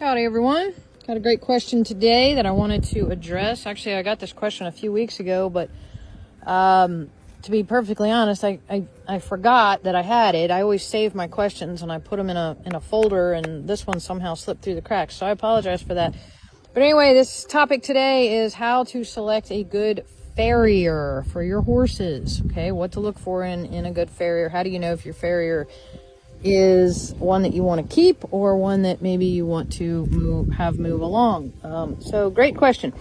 Howdy everyone. Got a great question today that I wanted to address. Actually, I got this question a few weeks ago, but to be perfectly honest, I forgot that I had it. I always save my questions and I put them in a folder, and this one somehow slipped through the cracks, so I apologize for that. But anyway, this topic today is how to select a good farrier for your horses. Okay, what to look for in a good farrier. How do you know if your farrier is one that you want to keep or one that maybe you want to move along? So great question.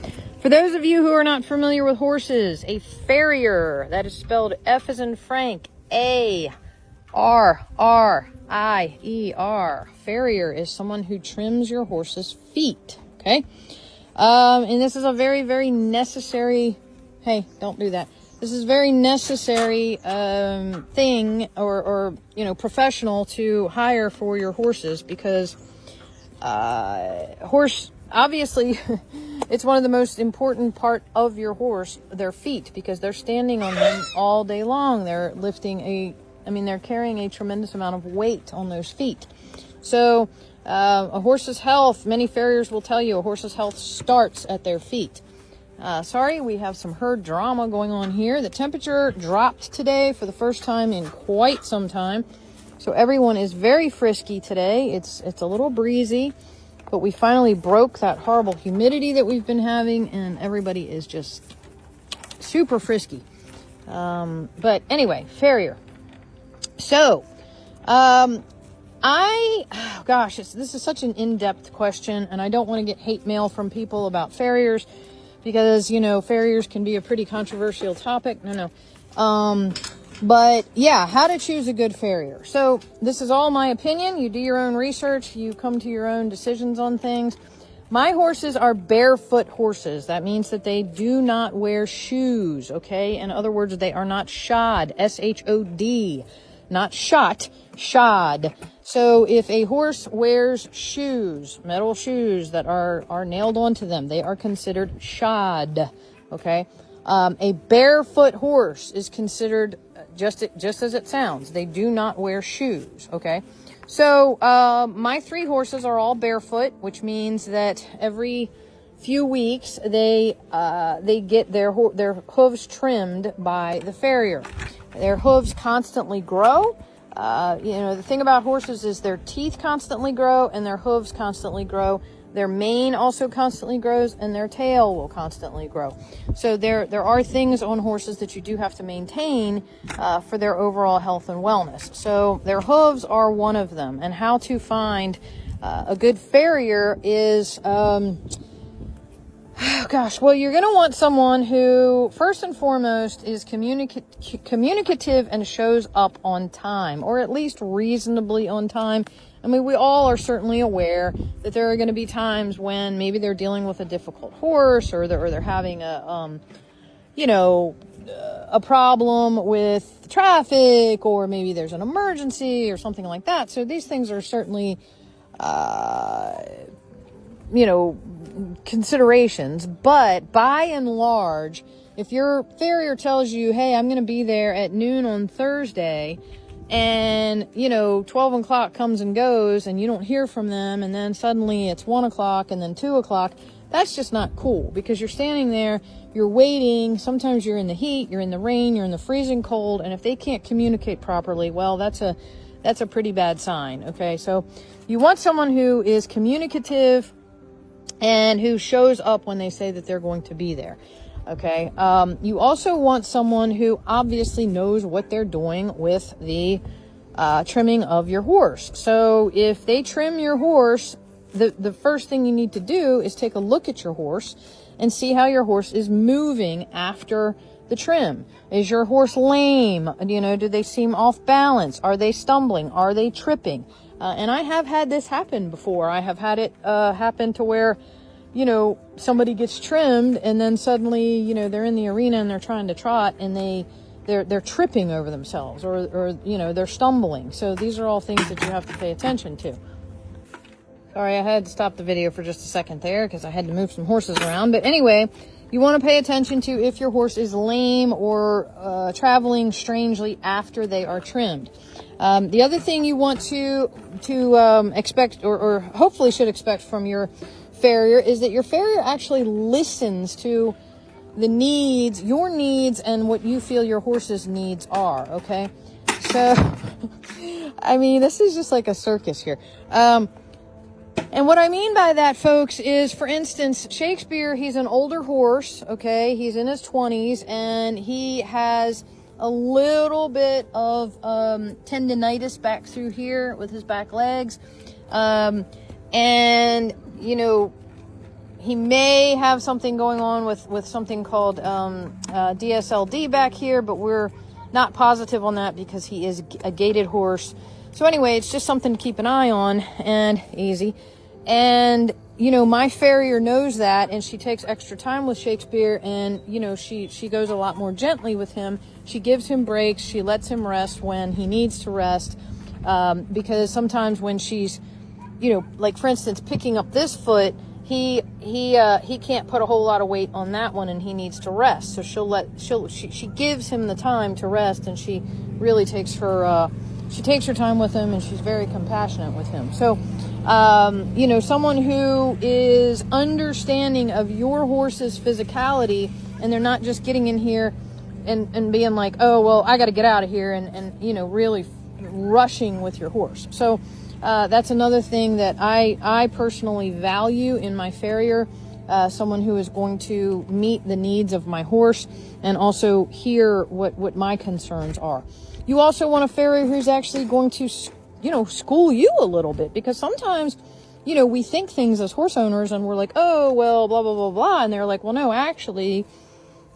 For those of you who are not familiar with horses, a farrier, that is spelled F as in Frank, A-R-R-I-E-R. Farrier is someone who trims your horse's feet. Okay. And this is a very, very necessary, hey, don't do that. This is very necessary thing or professional to hire for your horses, because horse, obviously, it's one of the most important part of your horse, their feet, because they're standing on them all day long. They're they're carrying a tremendous amount of weight on those feet. So a horse's health, many farriers will tell you, a horse's health starts at their feet. Sorry, we have some herd drama going on here. The temperature dropped today for the first time in quite some time. So everyone is very frisky today. It's a little breezy, but we finally broke that horrible humidity that we've been having, and everybody is just super frisky. But anyway, farrier. So, this is such an in-depth question, and I don't want to get hate mail from people about farriers, because, farriers can be a pretty controversial topic. But yeah, how to choose a good farrier. So this is all my opinion. You do your own research. You come to your own decisions on things. My horses are barefoot horses. That means that they do not wear shoes. Okay. In other words, they are not shod, S-H-O-D, not shot, shod. So if a horse wears shoes, metal shoes that are nailed onto them, they are considered shod. Okay. A barefoot horse is considered just as it sounds. They do not wear shoes. Okay. So my 3 horses are all barefoot, which means that every few weeks they get their hooves trimmed by the farrier. Their hooves constantly grow. The thing about horses is their teeth constantly grow and their hooves constantly grow. Their mane also constantly grows, and their tail will constantly grow. So there are things on horses that you do have to maintain for their overall health and wellness. So their hooves are one of them. And how to find a good farrier is, well, you're going to want someone who, first and foremost, is communicative and shows up on time, or at least reasonably on time. I mean, we all are certainly aware that there are going to be times when maybe they're dealing with a difficult horse, or they're having a problem with traffic, or maybe there's an emergency or something like that. So these things are certainly, considerations. But by and large, if your farrier tells you, hey, I'm going to be there at noon on Thursday, and 12 o'clock comes and goes and you don't hear from them, and then suddenly it's 1 o'clock and then 2 o'clock, that's just not cool, because you're standing there, you're waiting, sometimes you're in the heat, you're in the rain, you're in the freezing cold, and if they can't communicate properly, well, that's a pretty bad sign. Okay, so you want someone who is communicative and who shows up when they say that they're going to be there. Okay. You also want someone who obviously knows what they're doing with the trimming of your horse. So if they trim your horse, the first thing you need to do is take a look at your horse and see how your horse is moving after the trim. Is your horse lame? Do they seem off balance? Are they stumbling? Are they tripping? And I have had this happen before. I have had it happen to where somebody gets trimmed and then suddenly, they're in the arena and they're trying to trot and they're tripping over themselves, or they're stumbling. So these are all things that you have to pay attention to. Sorry, I had to stop the video for just a second there because I had to move some horses around. But anyway, You want to pay attention to if your horse is lame or traveling strangely after they are trimmed. The other thing you want to expect, or hopefully should expect from your farrier, is that your farrier actually listens to the needs, your needs, and what you feel your horse's needs are, okay? So, I mean, this is just like a circus here. And what I mean by that, folks, is, for instance, Shakespeare, he's an older horse, okay? He's in his 20s, and he has a little bit of tendinitis back through here with his back legs. And, you know, he may have something going on with something called DSLD back here, but we're not positive on that because he is a gaited horse. So anyway, it's just something to keep an eye on, and easy. And, you know, my farrier knows that, and she takes extra time with Shakespeare, and, you know, she goes a lot more gently with him. She gives him breaks. She lets him rest when he needs to rest, because sometimes when she's, you know, like, for instance, picking up this foot, he can't put a whole lot of weight on that one, and he needs to rest. So she gives him the time to rest, and she really takes her time with him, and she's very compassionate with him. So, you know, someone who is understanding of your horse's physicality, and they're not just getting in here and being like, oh, well, I got to get out of here, and, you know, really rushing with your horse. So, that's another thing that I personally value in my farrier, someone who is going to meet the needs of my horse and also hear what my concerns are. You also want a farrier who's actually going to, you know, school you a little bit, because sometimes, you know, we think things as horse owners and we're like, oh, well, blah, blah, blah, blah. And they're like, well, no, actually,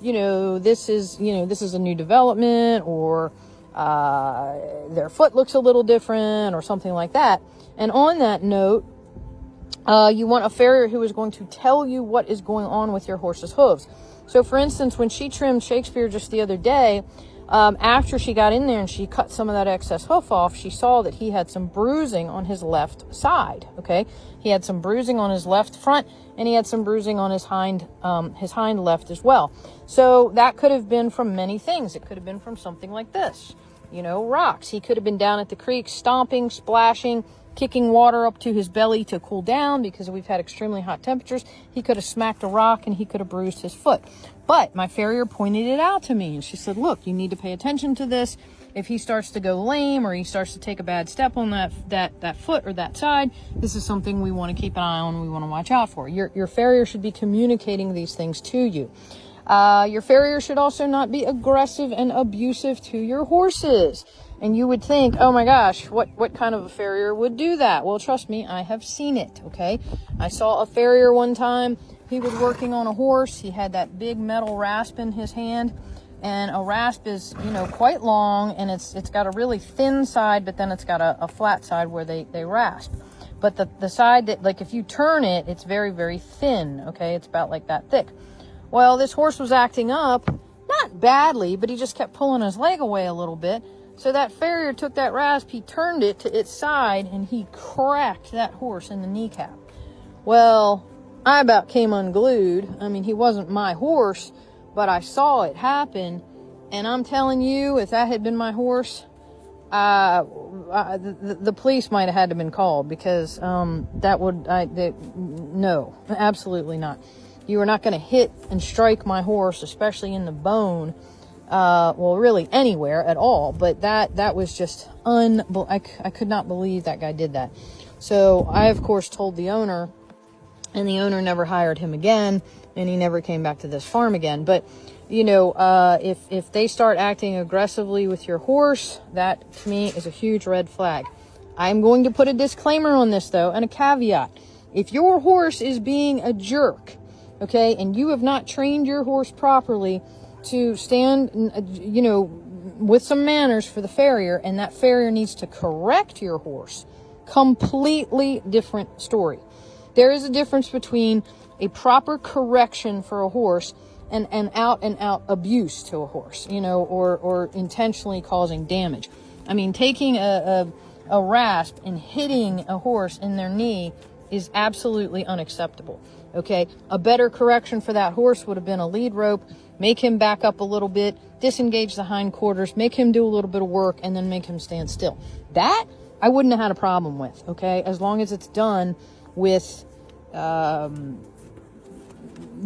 you know, this is a new development, or their foot looks a little different, or something like that. And on that note, you want a farrier who is going to tell you what is going on with your horse's hooves. So, for instance, when she trimmed Shakespeare just the other day, after she got in there and she cut some of that excess hoof off, she saw that he had some bruising on his left side, okay? He had some bruising on his left front, and he had some bruising on his hind left as well. So that could have been from many things. It could have been from something like this, you know, rocks. He could have been down at the creek stomping, splashing, kicking water up to his belly to cool down because we've had extremely hot temperatures. He could have smacked a rock and he could have bruised his foot. But my farrier pointed it out to me, and she said, look, you need to pay attention to this. If he starts to go lame, or he starts to take a bad step on that foot or that side, this is something we want to keep an eye on, we want to watch out for. Your farrier should be communicating these things to you. Your farrier should also not be aggressive and abusive to your horses. And you would think, oh my gosh, what kind of a farrier would do that? Well, trust me, I have seen it, okay? I saw a farrier one time. He was working on a horse. He had that big metal rasp in his hand. And a rasp is, you know, quite long, and it's got a really thin side, but then it's got a flat side where they rasp. But the side that, like, if you turn it, it's very, very thin, okay? It's about like that thick. Well, this horse was acting up, not badly, but he just kept pulling his leg away a little bit. So that farrier took that rasp, he turned it to its side, and he cracked that horse in the kneecap. Well, I about came unglued. I mean, he wasn't my horse, but I saw it happen. And I'm telling you, if that had been my horse, the police might have had to been called, because no, absolutely not. You are not going to hit and strike my horse, especially in the bone. Well, really anywhere at all, but that was just I could not believe that guy did that. So I, of course, told the owner, and the owner never hired him again, and he never came back to this farm again. But, you know, if they start acting aggressively with your horse, that to me is a huge red flag. I'm going to put a disclaimer on this, though, and a caveat. If your horse is being a jerk, okay, and you have not trained your horse properly to stand, you know, with some manners for the farrier, and that farrier needs to correct your horse, completely different story. There is a difference between a proper correction for a horse and out abuse to a horse, you know, or intentionally causing damage. I mean, taking a rasp and hitting a horse in their knee is absolutely unacceptable. Okay, a better correction for that horse would have been a lead rope, make him back up a little bit, disengage the hindquarters, make him do a little bit of work, and then make him stand still. That I wouldn't have had a problem with, okay, as long as it's done with,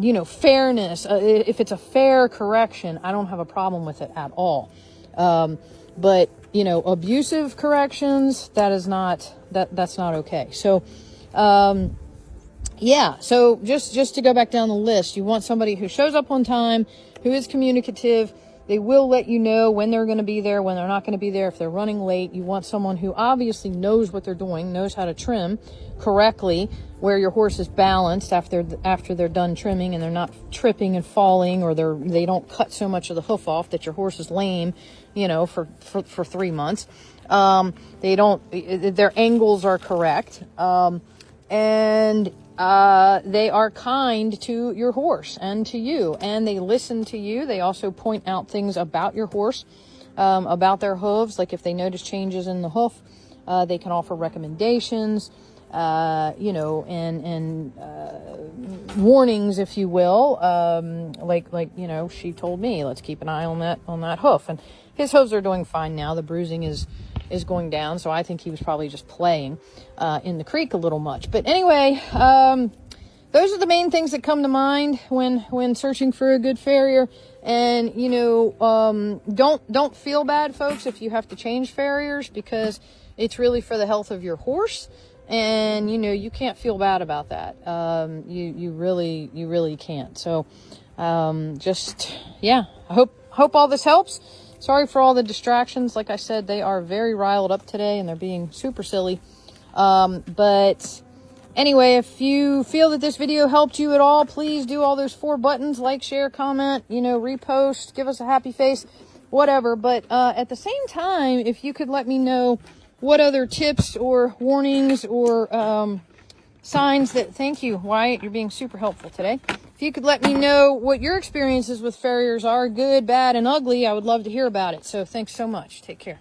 you know, fairness. If it's a fair correction, I don't have a problem with it at all. But, you know, abusive corrections, that's not okay. So, yeah, so just to go back down the list, you want somebody who shows up on time, who is communicative. They will let you know when they're going to be there, when they're not going to be there, if they're running late. You want someone who obviously knows what they're doing, knows how to trim correctly, where your horse is balanced after they're done trimming, and they're not tripping and falling, or they don't cut so much of the hoof off that your horse is lame, you know, for 3 months. Their angles are correct. And they are kind to your horse and to you, and they listen to you. They also point out things about your horse, about their hooves. Like if they notice changes in the hoof, they can offer recommendations, you know, and warnings, if you will. Like, you know, she told me, let's keep an eye on that hoof, and his hooves are doing fine now. The bruising is going down, so I think he was probably just playing in the creek a little much. But anyway, those are the main things that come to mind when searching for a good farrier. And, you know, don't feel bad, folks, if you have to change farriers, because it's really for the health of your horse. And, you know, you can't feel bad about that. You really can't. So, yeah, I hope all this helps. Sorry for all the distractions. Like I said, they are very riled up today, and they're being super silly. But anyway, if you feel that this video helped you at all, please do all those 4 buttons: like, share, comment, you know, repost, give us a happy face, whatever. But at the same time, if you could let me know what other tips or warnings or signs that, thank you, Wyatt, you're being super helpful today. If you could let me know what your experiences with farriers are, good, bad, and ugly, I would love to hear about it. So thanks so much. Take care.